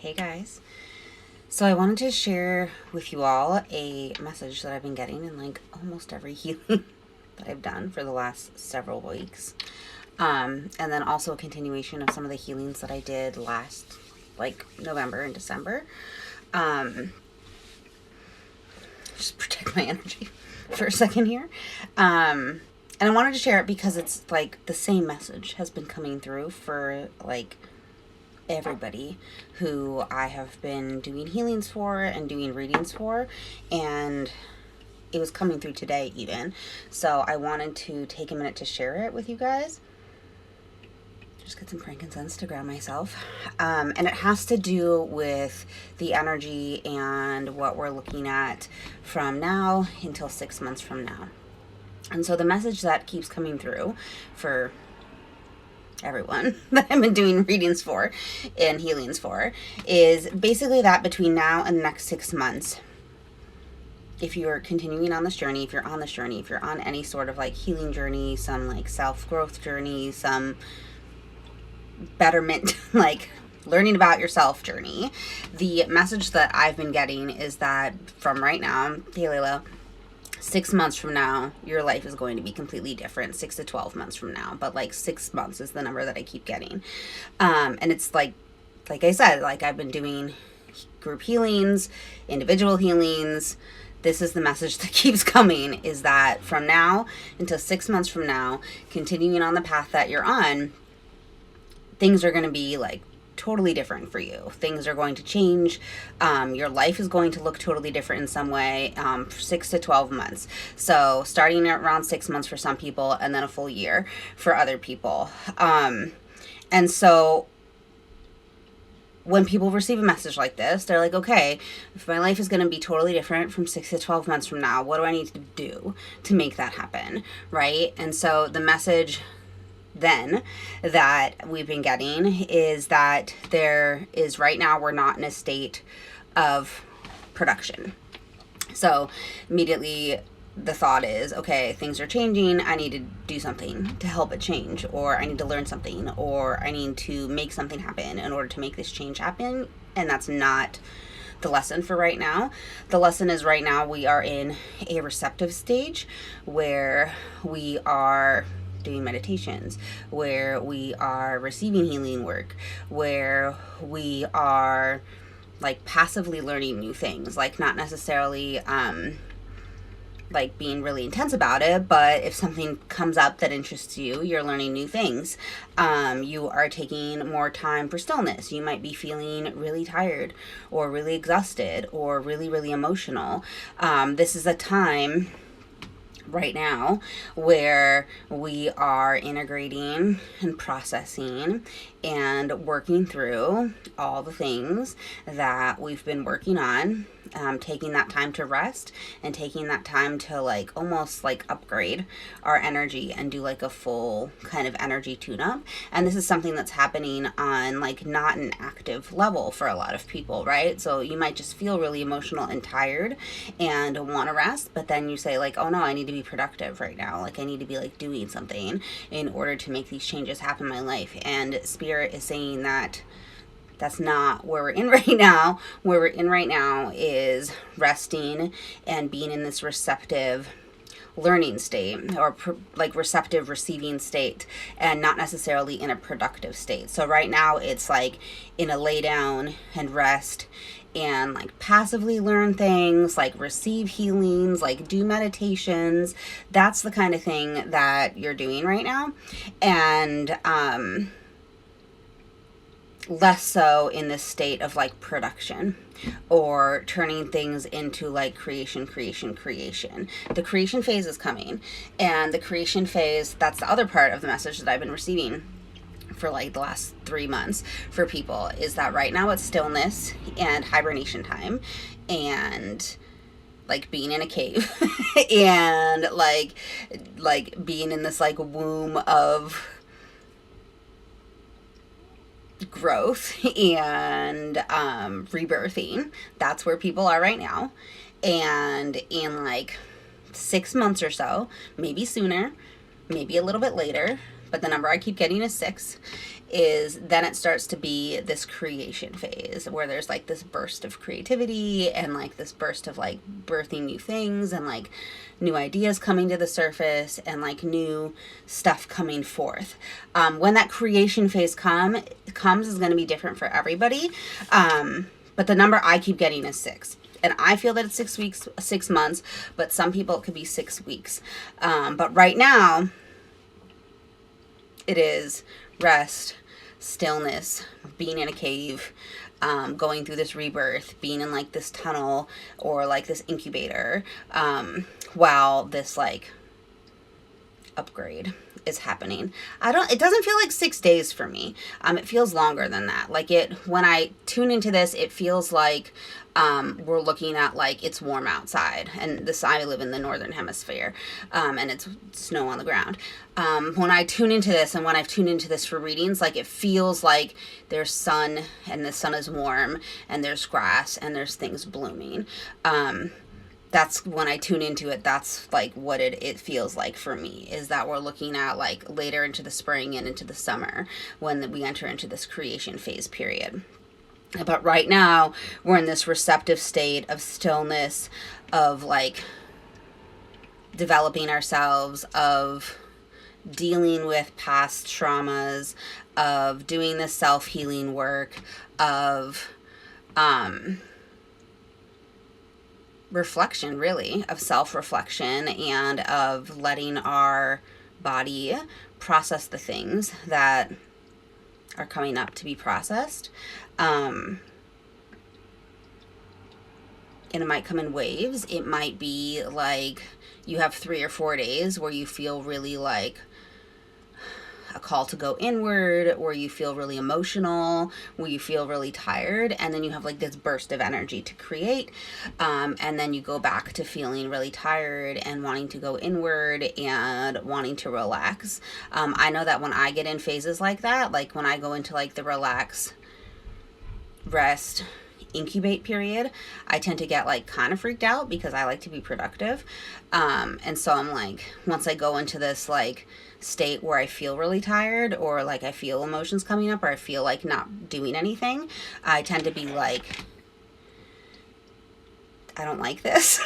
Hey guys. So I wanted to share with you all a message that I've been getting in like almost every healing that I've done for the last several weeks. And then also a continuation of some of the healings that I did last like November and December. Just protect my energy for a second here. And I wanted to share it because it's like the same message has been coming through for like everybody who I have been doing healings for and doing readings for, and it was coming through today even. So I wanted to take a minute to share it with you guys. Just get some frankincense to ground myself. And it has to do with the energy and what we're looking at from now until 6 months from now. And so the message that keeps coming through for everyone that I've been doing readings for and healings for is basically that between now and the next 6 months, if you're continuing on this journey, if you're on this journey, if you're on any sort of like healing journey, some like self-growth journey, some betterment, like learning about yourself journey, the message that I've been getting is that from right now, hey Layla, 6 months from now, your life is going to be completely different. 6 to 12 months from now, but like 6 months is the number that I keep getting. And it's like I said, like I've been doing group healings, individual healings. This is the message that keeps coming, is that from now until 6 months from now, continuing on the path that you're on, things are going to be like totally different for you. Things are going to change. Your life is going to look totally different in some way, 6 to 12 months. So starting at around 6 months for some people and then a full year for other people. And so when people receive a message like this, they're like, okay, if my life is going to be totally different from 6 to 12 months from now, what do I need to do to make that happen? Right? And so the message then that we've been getting is that there is right now we're not in a state of production. So immediately the thought is, okay, things are changing, I need to do something to help it change, or I need to learn something, or I need to make something happen in order to make this change happen. And that's not the lesson for right now. The lesson is right now we are in a receptive stage where we are doing meditations, where we are receiving healing work, where we are like passively learning new things, like not necessarily like being really intense about it, but if something comes up that interests you, you're learning new things. You are taking more time for stillness. You might be feeling really tired or really exhausted or really, really emotional. This is a time right now where we are integrating and processing and working through all the things that we've been working on, taking that time to rest and taking that time to like almost like upgrade our energy and do like a full kind of energy tune-up. And this is something that's happening on like not an active level for a lot of people, right? So you might just feel really emotional and tired and want to rest, but then you say like, oh no, I need to be productive right now. Like I need to be like doing something in order to make these changes happen in my life. And Spirit is saying that that's not where we're in right now. Where we're in right now is resting and being in this receptive learning state, or like receptive receiving state, and not necessarily in a productive state. So right now it's like in a lay down and rest and like passively learn things, like receive healings, like do meditations. That's the kind of thing that you're doing right now. And less so in this state of like production or turning things into like creation. The creation phase is coming, and the creation phase, that's the other part of the message that I've been receiving for like the last 3 months for people, is that right now it's stillness and hibernation time and like being in a cave and like being in this like womb of growth and rebirthing. That's where people are right now. And in like 6 months or so, maybe sooner, maybe a little bit later, but the number I keep getting is 6. is then it starts to be this creation phase where there's like this burst of creativity and like this burst of like birthing new things and like new ideas coming to the surface and like new stuff coming forth. When that creation phase comes is going to be different for everybody. But the number I keep getting is 6. And I feel that it's 6 weeks, 6 months, but some people it could be 6 weeks. But right now, it is rest, stillness, being in a cave, going through this rebirth, being in like this tunnel or like this incubator, while this like upgrade is happening. It doesn't feel like 6 days for me. It feels longer than that. Like when I tune into this, it feels like, we're looking at like it's warm outside, and I live in the northern hemisphere, and it's snow on the ground. When I tune into this, and when I've tuned into this for readings, like it feels like there's sun and the sun is warm and there's grass and there's things blooming. That's when I tune into it. That's like what it feels like for me, is that we're looking at like later into the spring and into the summer when we enter into this creation phase period. But right now, we're in this receptive state of stillness, of like developing ourselves, of dealing with past traumas, of doing the self-healing work, of reflection, really, of self-reflection, and of letting our body process the things that are coming up to be processed. And it might come in waves. It might be like you have 3 or 4 days where you feel really like a call to go inward, where you feel really emotional, where you feel really tired, and then you have like this burst of energy to create, and then you go back to feeling really tired and wanting to go inward and wanting to relax. I know that when I get in phases like that, like when I go into like the relax, rest, incubate period, I tend to get like kind of freaked out because I like to be productive. And so I'm like, once I go into this like state where I feel really tired, or like I feel emotions coming up, or I feel like not doing anything, I tend to be like, I don't like this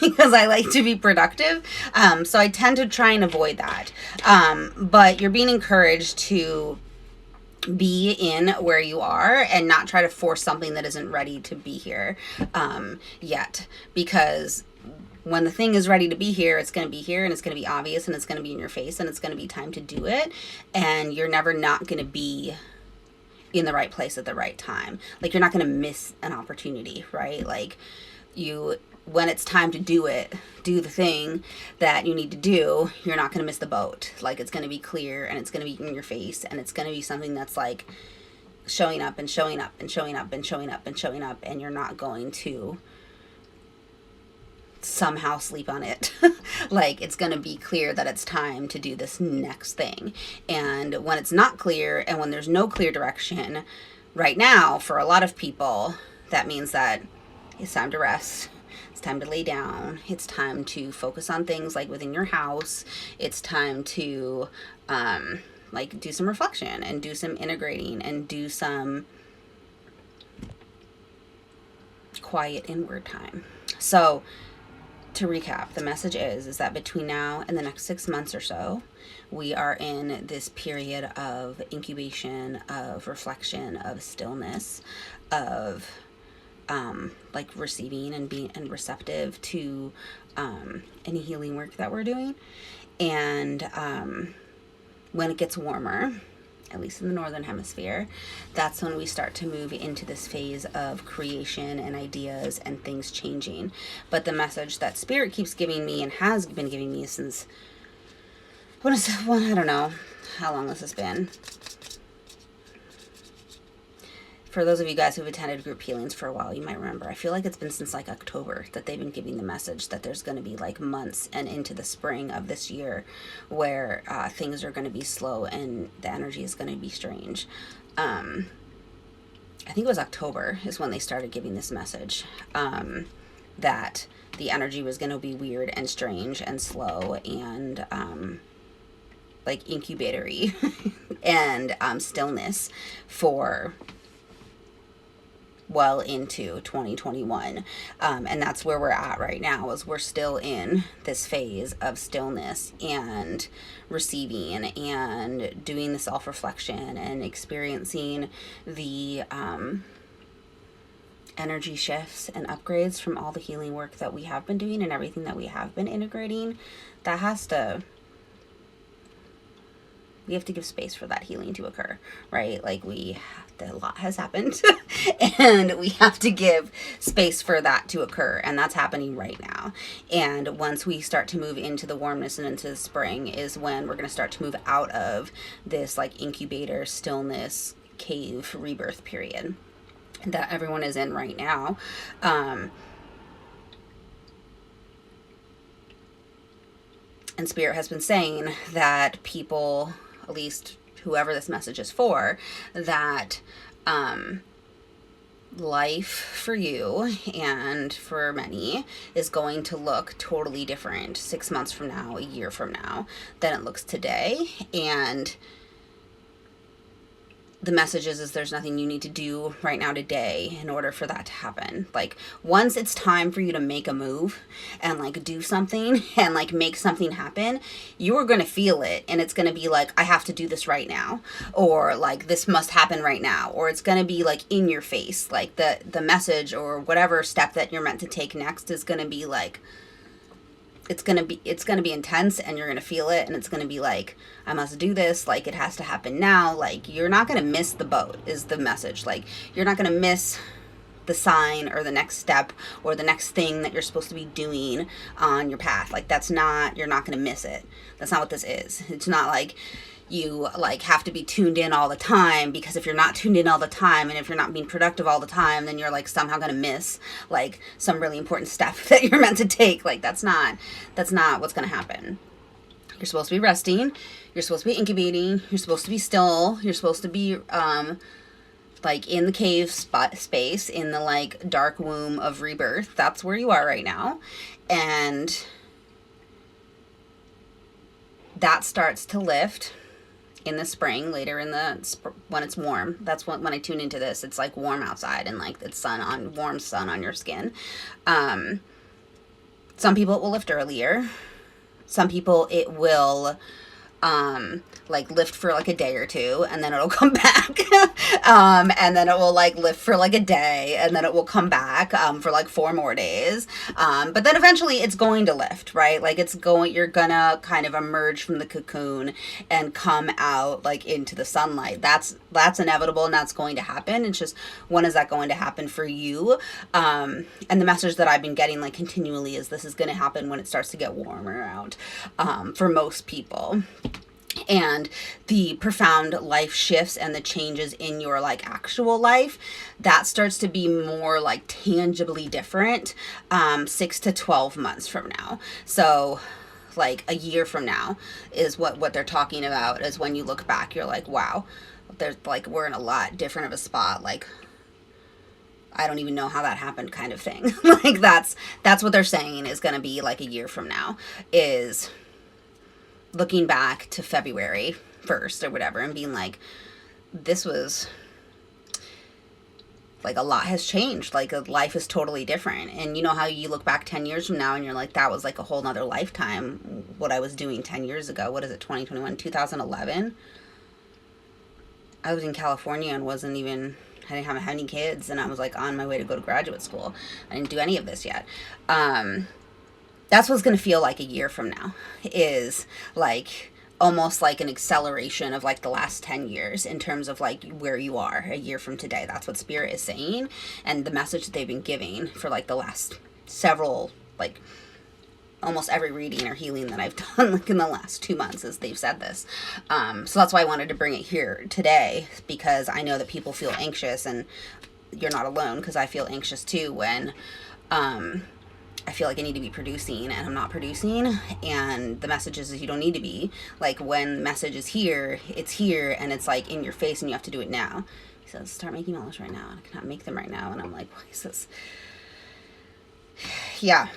because I like to be productive. So I tend to try and avoid that. But you're being encouraged to be in where you are and not try to force something that isn't ready to be here yet, because when the thing is ready to be here, it's going to be here, and it's going to be obvious, and it's going to be in your face, and it's going to be time to do it, and you're never not going to be in the right place at the right time. Like, you're not going to miss an opportunity, right? Like, when it's time to do it, do the thing that you need to do, you're not going to miss the boat. Like, it's going to be clear, and it's going to be in your face, and it's going to be something that's like showing up and showing up and showing up and showing up and showing up, and you're not going to somehow sleep on it. Like, it's going to be clear that it's time to do this next thing. And when it's not clear, and when there's no clear direction right now for a lot of people, that means that it's time to rest. It's time to lay down. It's time to focus on things like within your house. It's time to like do some reflection and do some integrating and do some quiet inward time. So to recap, the message is that between now and the next 6 months or so, we are in this period of incubation, of reflection, of stillness, of like receiving and being and receptive to any healing work that we're doing. And when it gets warmer, at least in the northern hemisphere, that's when we start to move into this phase of creation and ideas and things changing. But the message that Spirit keeps giving me and has been giving me since, I don't know how long this has been. For those of you guys who've attended group healings for a while, you might remember, I feel like it's been since like October that they've been giving the message that there's going to be like months and into the spring of this year where things are going to be slow and the energy is going to be strange. I think it was October is when they started giving this message, that the energy was going to be weird and strange and slow and like incubatory and stillness for well into 2021. And that's where we're at right now, is we're still in this phase of stillness and receiving and doing the self-reflection and experiencing the energy shifts and upgrades from all the healing work that we have been doing and everything that we have been integrating. We have to give space for that healing to occur, right? Like a lot has happened and we have to give space for that to occur. And that's happening right now. And once we start to move into the warmness and into the spring is when we're going to start to move out of this like incubator, stillness, cave, rebirth period that everyone is in right now. And Spirit has been saying that people, at least whoever this message is for, that life for you and for many is going to look totally different 6 months from now, a year from now, than it looks today. And the message is there's nothing you need to do right now today in order for that to happen. Like, once it's time for you to make a move and like do something and like make something happen, you are going to feel it. And it's going to be like, I have to do this right now, or like this must happen right now, or it's going to be like in your face. Like the message or whatever step that you're meant to take next is going to be like, it's going to be intense, and you're going to feel it, and it's going to be like, I must do this, like it has to happen now. Like, you're not going to miss the boat is the message. Like, you're not going to miss the sign or the next step or the next thing that you're supposed to be doing on your path. Like, you're not going to miss it. That's not what this is. It's not like you like have to be tuned in all the time, because if you're not tuned in all the time and if you're not being productive all the time, then you're like somehow going to miss like some really important step that you're meant to take. Like, that's not what's going to happen. You're supposed to be resting. You're supposed to be incubating. You're supposed to be still. You're supposed to be like in the cave space, in the like dark womb of rebirth. That's where you are right now. And that starts to lift in the spring, later in the when it's warm. That's when I tune into this. It's like warm outside and like it's warm sun on your skin. Some people it will lift earlier. Some people it will like lift for like a day or two, and then it'll come back. And then it will like lift for like a day, and then it will come back for like 4 more days. But then eventually it's going to lift, right? Like you're gonna kind of emerge from the cocoon and come out like into the sunlight. That's inevitable, and that's going to happen. It's just, when is that going to happen for you? And the message that I've been getting like continually is this is going to happen when it starts to get warmer out, for most people. And the profound life shifts and the changes in your like actual life, that starts to be more like tangibly different 6 to 12 months from now. So like a year from now is what they're talking about, is when you look back, you're like, wow, there's like, we're in a lot different of a spot. Like, I don't even know how that happened, kind of thing. Like, that's what they're saying is going to be like a year from now, is looking back to February 1st or whatever and being like, this was like, a lot has changed. Like, life is totally different. And you know how you look back 10 years from now and you're like, that was like a whole nother lifetime, what I was doing 10 years ago. What is it, 2021, 2011? I was in California and I didn't have any kids, and I was like on my way to go to graduate school. I didn't do any of this yet. That's what's going to feel like a year from now, is like almost like an acceleration of like the last 10 years in terms of like where you are a year from today. That's what Spirit is saying, and the message that they've been giving for like the last several, like almost every reading or healing that I've done like in the last 2 months, is they've said this. So that's why I wanted to bring it here today, because I know that people feel anxious, and you're not alone, because I feel anxious too when I feel like I need to be producing and I'm not producing. And the message is you don't need to be. Like, when the message is here, it's here, and it's like in your face, and you have to do it now. He says, start making olives right now. And I cannot make them right now. And I'm like, what is this? Yeah.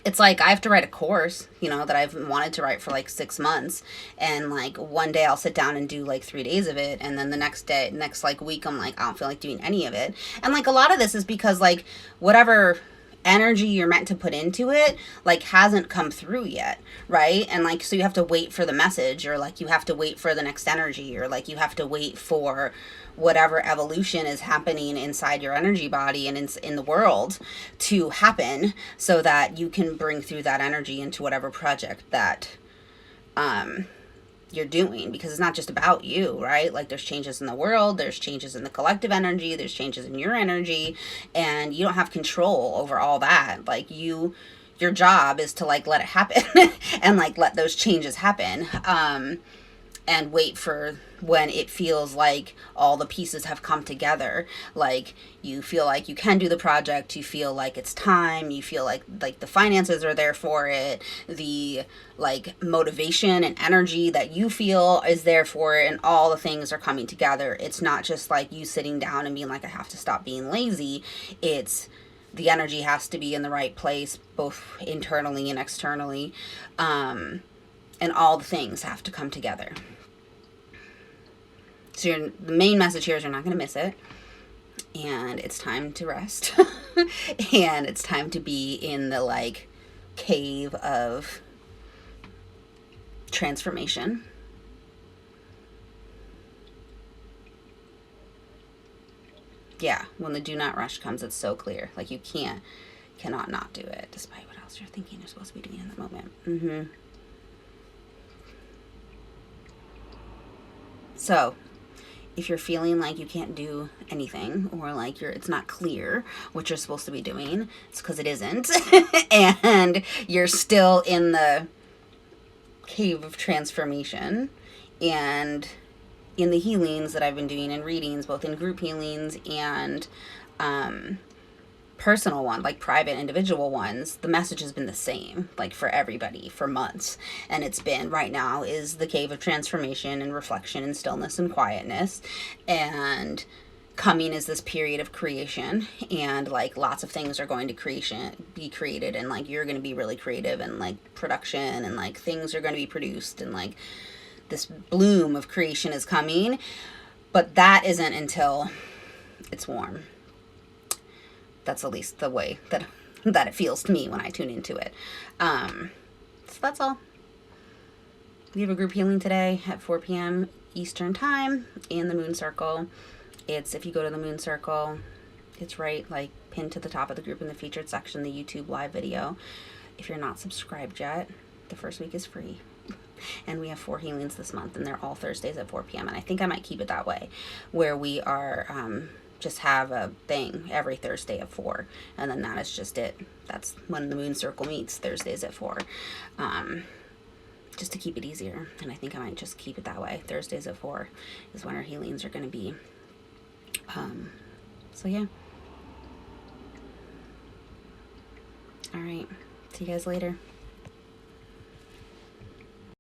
it's like I have to write a course, that I've wanted to write for like 6 months. And like one day I'll sit down and do like 3 days of it. And then the next like week, I'm like, I don't feel like doing any of it. And like a lot of this is because like whatever energy you're meant to put into it like hasn't come through yet, right? And like so you have to wait for the message, or like you have to wait for the next energy, or like you have to wait for whatever evolution is happening inside your energy body and in the world to happen, so that you can bring through that energy into whatever project that you're doing, because it's not just about you, right? Like there's changes in the world, there's changes in the collective energy, there's changes in your energy, and you don't have control over all that. Like your job is to like let it happen and like let those changes happen, and wait for when it feels like all the pieces have come together. Like you feel like you can do the project, you feel like it's time, you feel like the finances are there for it, the like motivation and energy that you feel is there for it, and all the things are coming together. It's not just like you sitting down and being like, I have to stop being lazy. It's the energy has to be in the right place, both internally and externally, and all the things have to come together. So the main message here is you're not going to miss it. And it's time to rest. And it's time to be in the like cave of transformation. Yeah, when the do not rush comes, it's so clear. Like you cannot not do it, despite what else you're thinking you're supposed to be doing in that moment. So if you're feeling like you can't do anything, or like it's not clear what you're supposed to be doing, it's because it isn't. And you're still in the cave of transformation. And in the healings that I've been doing, and readings, both in group healings and personal one, like private individual ones, the message has been the same, like for everybody for months. And it's been, right now is the cave of transformation and reflection and stillness and quietness. And coming is this period of creation, and like lots of things are going to be created, and like you're going to be really creative, and like production, and like things are going to be produced, and like this bloom of creation is coming. But that isn't until it's warm. That's at least the way that it feels to me when I tune into it. So that's all. We have a group healing today at 4 p.m. Eastern time in the Moon Circle. It's, if you go to the Moon Circle, it's right like pinned to the top of the group in the featured section, the YouTube live video. If you're not subscribed yet, the first week is free. And we have 4 healings this month, and they're all Thursdays at 4 p.m. And I think I might keep it that way, where we are just have a thing every Thursday at 4, and then that is just it. That's when the Moon Circle meets, Thursdays at 4, just to keep it easier. And I think I might just keep it that way. Thursdays at 4 is when our healings are going to be. So yeah. All right, see you guys later.